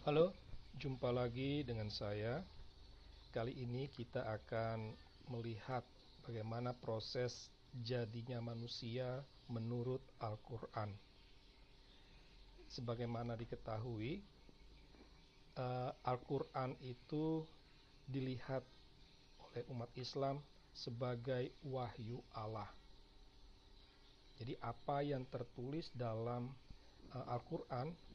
Halo, jumpa lagi dengan saya. Kali ini kita akan melihat bagaimana proses jadinya manusia menurut Al-Quran. Sebagaimana diketahui, Al-Quran itu dilihat oleh umat Islam sebagai wahyu Allah. Jadi apa yang tertulis dalam Al-Quran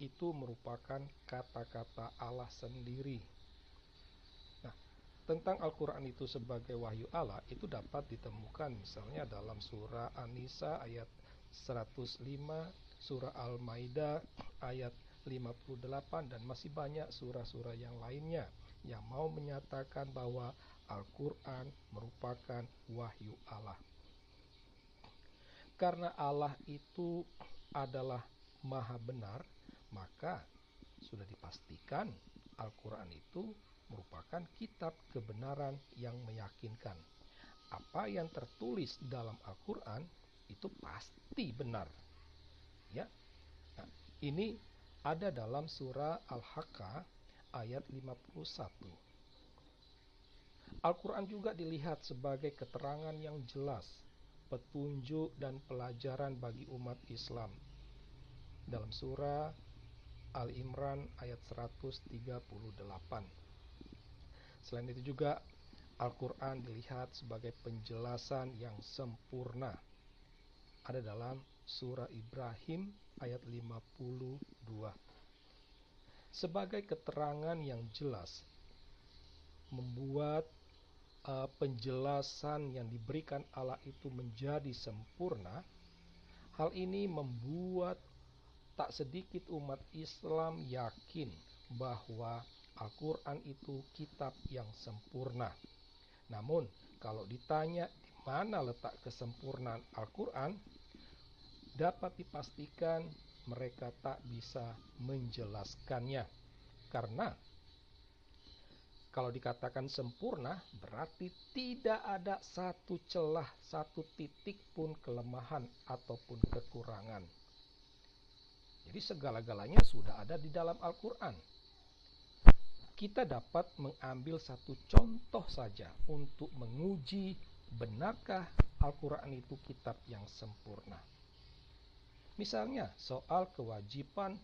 itu merupakan kata-kata Allah sendiri. Nah, tentang Al-Quran itu sebagai wahyu Allah itu dapat ditemukan misalnya dalam surah An-Nisa ayat 105, surah Al-Maidah ayat 58, dan masih banyak surah-surah yang lainnya yang mau menyatakan bahwa Al-Quran merupakan wahyu Allah. Karena Allah itu adalah maha benar, maka sudah dipastikan Al-Quran itu merupakan kitab kebenaran yang meyakinkan. Apa yang tertulis dalam Al-Quran itu pasti benar. Ya. Nah, ini ada dalam surah Al-Haqqah ayat 51. Al-Quran juga dilihat sebagai keterangan yang jelas, petunjuk dan pelajaran bagi umat Islam. Dalam surah Al-Imran ayat 138. Selain itu juga Al-Quran dilihat sebagai penjelasan yang sempurna. Ada dalam surah Ibrahim ayat 52. Sebagai keterangan yang jelas, membuat penjelasan yang diberikan Allah itu menjadi sempurna. Hal ini membuat tak sedikit umat Islam yakin bahwa Al-Quran itu kitab yang sempurna. Namun, kalau ditanya di mana letak kesempurnaan Al-Quran, dapat dipastikan mereka tak bisa menjelaskannya. Karena kalau dikatakan sempurna, berarti tidak ada satu celah, satu titik pun kelemahan ataupun kekurangan. Jadi segala-galanya sudah ada di dalam Al-Quran. Kita dapat mengambil satu contoh saja untuk menguji benarkah Al-Quran itu kitab yang sempurna. Misalnya soal kewajiban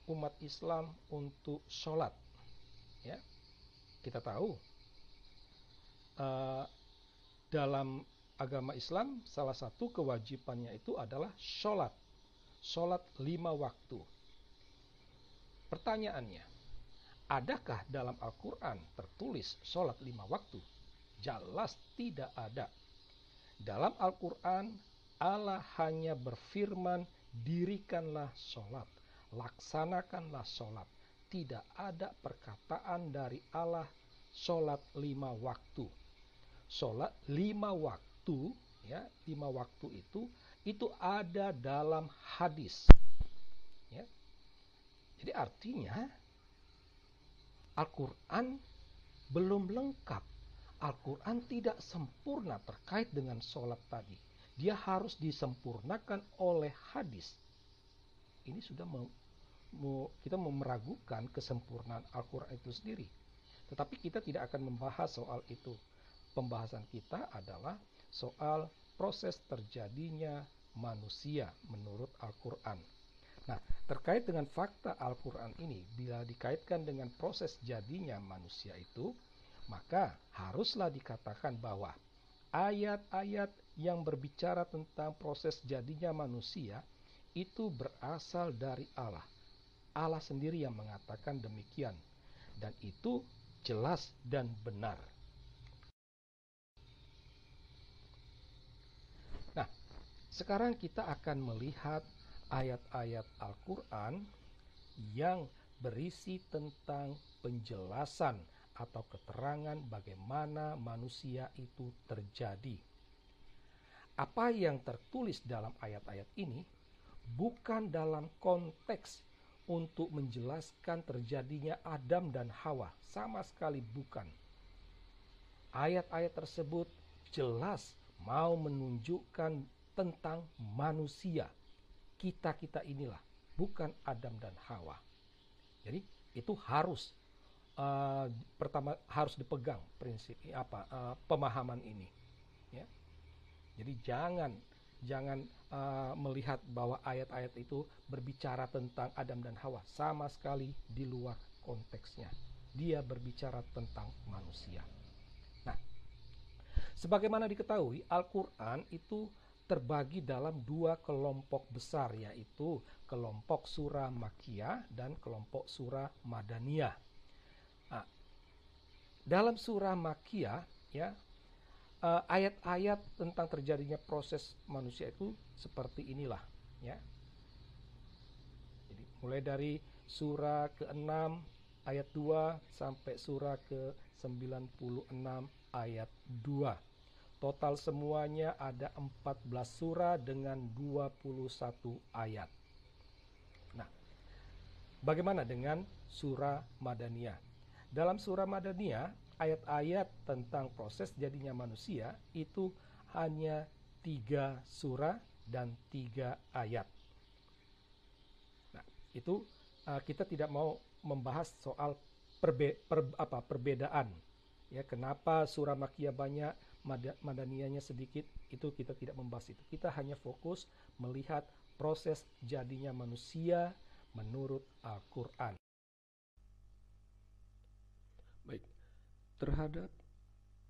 umat Islam untuk sholat. Ya, kita tahu dalam agama Islam salah satu kewajibannya itu adalah sholat 5 waktu. Pertanyaannya, adakah dalam Al-Quran tertulis sholat 5 waktu? Jelas tidak ada. Dalam Al-Quran Allah hanya berfirman, dirikanlah sholat, laksanakanlah sholat. Tidak ada perkataan dari Allah sholat 5 waktu. Sholat 5 waktu, ya, 5 waktu itu ada dalam hadis. Ya. Jadi artinya Al-Quran belum lengkap. Al-Quran tidak sempurna terkait dengan sholat tadi. Dia harus disempurnakan oleh hadis. Ini sudah kita meragukan kesempurnaan Al-Quran itu sendiri. Tetapi kita tidak akan membahas soal itu. Pembahasan kita adalah soal proses terjadinya manusia menurut Al-Quran. Nah, terkait dengan fakta Al-Quran ini, bila dikaitkan dengan proses jadinya manusia itu, maka haruslah dikatakan bahwa ayat-ayat yang berbicara tentang proses jadinya manusia itu berasal dari Allah. Allah sendiri yang mengatakan demikian, dan itu jelas dan benar. Nah, sekarang kita akan melihat ayat-ayat Al-Quran yang berisi tentang penjelasan atau keterangan bagaimana manusia itu terjadi. Apa yang tertulis dalam ayat-ayat ini bukan dalam konteks untuk menjelaskan terjadinya Adam dan Hawa, sama sekali bukan. Ayat-ayat tersebut jelas mau menunjukkan tentang manusia. Kita inilah, bukan Adam dan Hawa. Jadi Itu harus pertama harus dipegang prinsip pemahaman ini, ya. Jadi jangan melihat bahwa ayat-ayat itu berbicara tentang Adam dan Hawa, sama sekali di luar konteksnya. Dia berbicara tentang manusia. Nah, sebagaimana diketahui, Al-Quran itu terbagi dalam dua kelompok besar, yaitu kelompok surah Makkiyah dan kelompok surah Madaniyah. Nah, dalam surah Makkiyah, ya, ayat-ayat tentang terjadinya proses manusia itu seperti inilah, ya. Jadi mulai dari surah ke-6 ayat 2 sampai surah ke-96 ayat 2. Total semuanya ada 14 surah dengan 21 ayat. Nah, bagaimana dengan surah Madaniyah? Dalam surah Madaniyah, ayat-ayat tentang proses jadinya manusia itu hanya 3 surah dan 3 ayat. Nah, itu kita tidak mau membahas soal perbedaan. Ya, kenapa surah Makkiyah banyak, Madaniyahnya sedikit, itu kita tidak membahas itu. Kita hanya fokus melihat proses jadinya manusia menurut Al-Quran. Baik, terhadap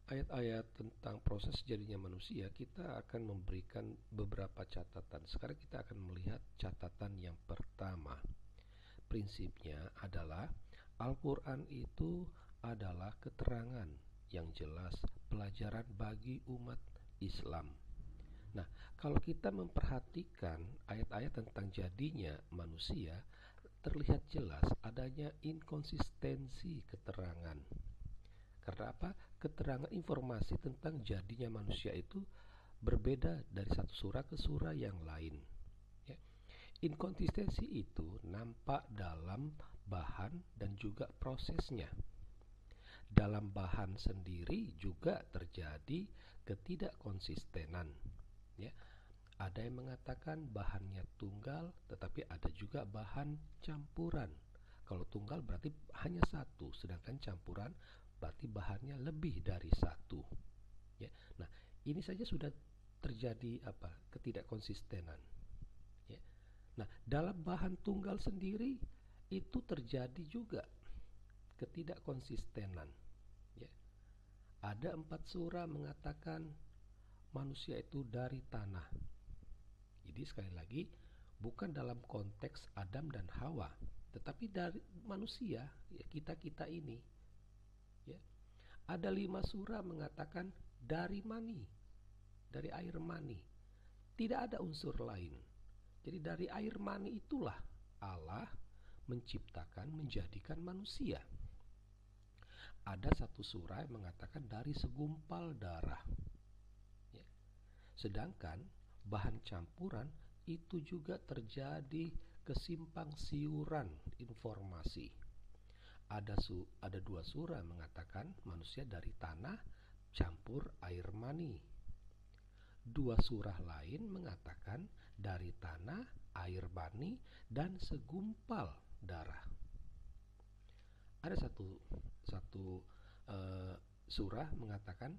ayat-ayat tentang proses jadinya manusia, kita akan memberikan beberapa catatan. Sekarang kita akan melihat catatan yang pertama. Prinsipnya adalah Al-Quran itu adalah keterangan yang jelas, pelajaran bagi umat Islam. Nah, kalau kita memperhatikan ayat-ayat tentang jadinya manusia, terlihat jelas adanya inkonsistensi keterangan. Karena apa? Keterangan informasi tentang jadinya manusia itu berbeda dari satu surah ke surah yang lain. Ya. Inkonsistensi itu nampak dalam bahan dan juga prosesnya. Dalam bahan sendiri juga terjadi ketidakkonsistenan. Ya. Ada yang mengatakan bahannya tunggal, tetapi ada juga bahan campuran. Kalau tunggal berarti hanya satu, sedangkan campuran berarti bahannya lebih dari satu. Ya. Nah, ini saja sudah terjadi ketidakkonsistenan. Ya. Nah, dalam bahan tunggal sendiri itu terjadi juga ketidakkonsistenan. Ya. Ada 4 surah mengatakan manusia itu dari tanah. Jadi sekali lagi, bukan dalam konteks Adam dan Hawa, tetapi dari manusia, ya, kita ini. Ya. Ada 5 surah mengatakan dari mani, dari air mani. Tidak ada unsur lain. Jadi dari air mani itulah Allah menciptakan, menjadikan manusia. Ada 1 surah yang mengatakan dari segumpal darah. Ya. Sedangkan bahan campuran itu juga terjadi kesimpang siuran informasi. Ada 2 surah mengatakan manusia dari tanah campur air mani. 2 surah lain mengatakan dari tanah, air mani, dan segumpal darah. Ada satu surah mengatakan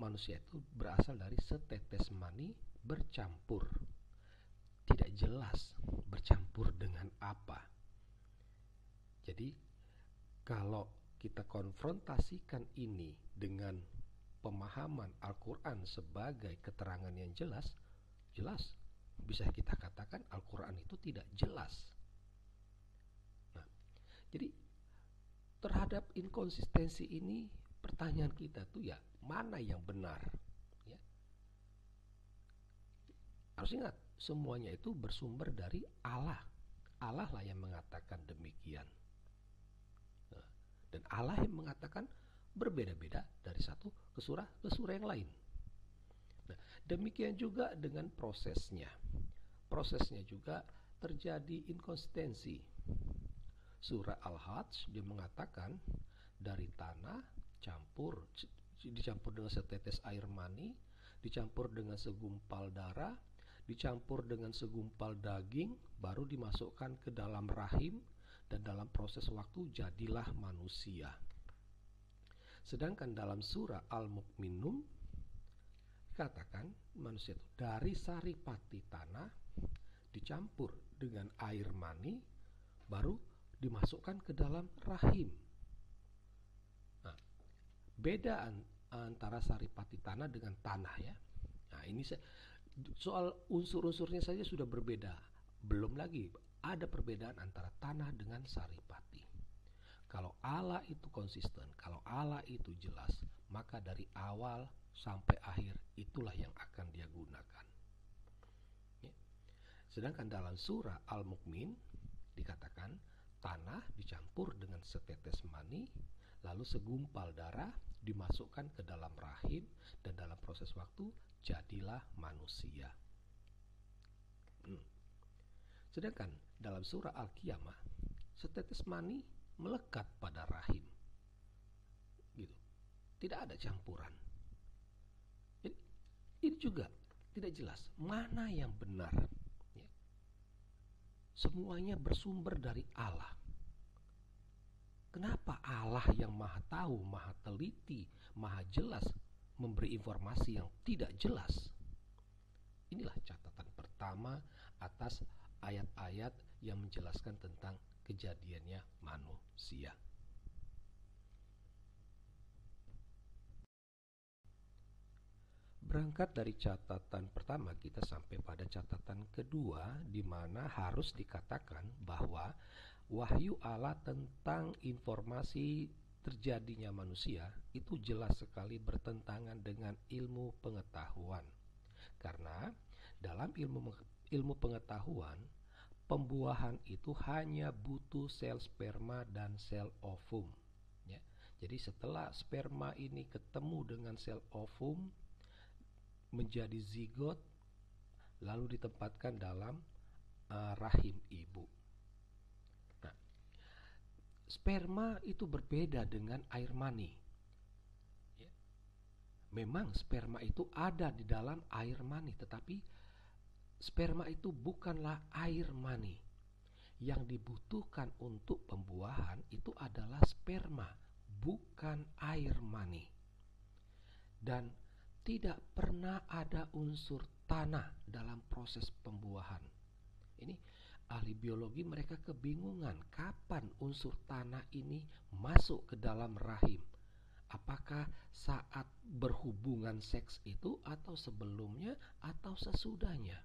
manusia itu berasal dari setetes mani bercampur. Tidak jelas bercampur dengan apa. Jadi kalau kita konfrontasikan ini dengan pemahaman Al-Quran sebagai keterangan yang jelas bisa kita katakan Al-Quran itu tidak jelas. Nah, jadi terhadap inkonsistensi ini, pertanyaan kita tuh ya, mana yang benar? Ya. Harus ingat, semuanya itu bersumber dari Allah. Allah lah yang mengatakan demikian. Nah, dan Allah yang mengatakan berbeda-beda dari satu ke surah yang lain. Nah, demikian juga dengan prosesnya. Prosesnya juga terjadi inkonsistensi. Surah Al-Hajj dia mengatakan dari tanah dicampur dengan setetes air mani, dicampur dengan segumpal darah, dicampur dengan segumpal daging, baru dimasukkan ke dalam rahim, dan dalam proses waktu jadilah manusia. Sedangkan dalam surah Al-Mu'minun katakan manusia itu dari saripati tanah dicampur dengan air mani baru dimasukkan ke dalam rahim. Nah, beda antara saripati tanah dengan tanah ya. Nah, ini soal unsur-unsurnya saja sudah berbeda. Belum lagi ada perbedaan antara tanah dengan saripati. Kalau Allah itu konsisten, kalau Allah itu jelas, maka dari awal sampai akhir itulah yang akan dia gunakan. Ya. Sedangkan dalam surah Al-Mu'min dikatakan tanah dicampur dengan setetes mani, lalu segumpal darah dimasukkan ke dalam rahim, dan dalam proses waktu jadilah manusia. Sedangkan dalam surah Al-Qiyamah setetes mani melekat pada rahim, gitu. Tidak ada campuran. Ini juga tidak jelas mana yang benar. Ya. Semuanya bersumber dari Allah. Kenapa Allah yang maha tahu, maha teliti, maha jelas memberi informasi yang tidak jelas? Inilah catatan pertama atas ayat-ayat yang menjelaskan tentang kejadiannya manusia. Berangkat dari catatan pertama, kita sampai pada catatan kedua, di mana harus dikatakan bahwa wahyu Allah tentang informasi terjadinya manusia itu jelas sekali bertentangan dengan ilmu pengetahuan. Karena dalam ilmu pengetahuan, pembuahan itu hanya butuh sel sperma dan sel ovum. Ya. Jadi setelah sperma ini ketemu dengan sel ovum, menjadi zigot, lalu ditempatkan dalam rahim ibu. Nah, sperma itu berbeda dengan air mani. Ya. Memang sperma itu ada di dalam air mani, tetapi sperma itu bukanlah air mani. Yang dibutuhkan untuk pembuahan itu adalah sperma, bukan air mani. Dan tidak pernah ada unsur tanah dalam proses pembuahan. Ini ahli biologi mereka kebingungan kapan unsur tanah ini masuk ke dalam rahim. Apakah saat berhubungan seks itu, atau sebelumnya, atau sesudahnya?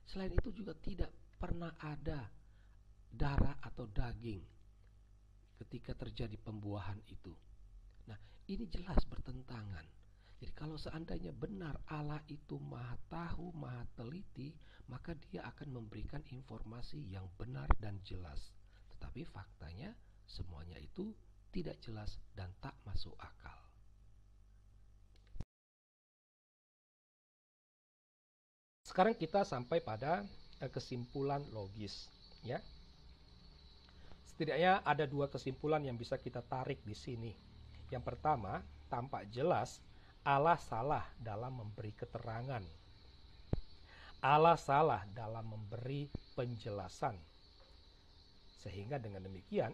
Selain itu juga tidak pernah ada darah atau daging ketika terjadi pembuahan itu. Nah, ini jelas bertentangan. Jadi kalau seandainya benar Allah itu maha tahu, maha teliti, maka dia akan memberikan informasi yang benar dan jelas. Tetapi faktanya semuanya itu tidak jelas dan tak masuk akal. Sekarang kita sampai pada kesimpulan logis, ya. Setidaknya ada dua kesimpulan yang bisa kita tarik di sini. Yang pertama, tampak jelas Allah salah dalam memberi keterangan. Allah salah dalam memberi penjelasan. Sehingga dengan demikian,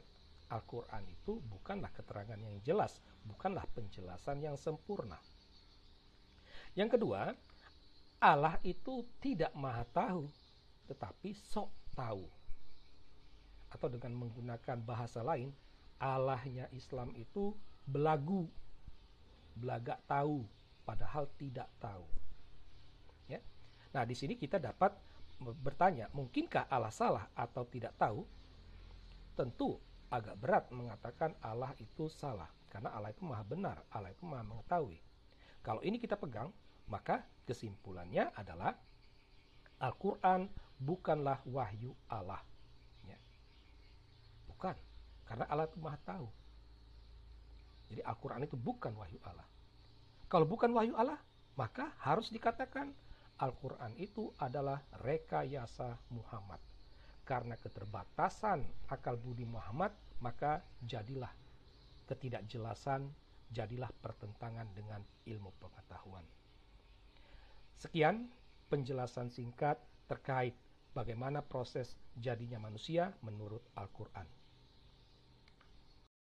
Al-Quran itu bukanlah keterangan yang jelas, bukanlah penjelasan yang sempurna. Yang kedua, Allah itu tidak maha tahu, tetapi sok tahu. Atau dengan menggunakan bahasa lain, Allahnya Islam itu belagu, belagak tahu, padahal tidak tahu. Ya. Nah, di sini kita dapat bertanya, mungkinkah Allah salah atau tidak tahu? Tentu agak berat mengatakan Allah itu salah, karena Allah itu maha benar, Allah itu maha mengetahui. Kalau ini kita pegang, maka kesimpulannya adalah Al-Quran bukanlah wahyu Allah. Ya. Bukan, karena Allah itu maha tahu. Jadi Al-Quran itu bukan wahyu Allah. Kalau bukan wahyu Allah, maka harus dikatakan Al-Quran itu adalah rekayasa Muhammad. Karena keterbatasan akal budi Muhammad, maka jadilah ketidakjelasan, jadilah pertentangan dengan ilmu pengetahuan. Sekian penjelasan singkat terkait bagaimana proses jadinya manusia menurut Al-Quran.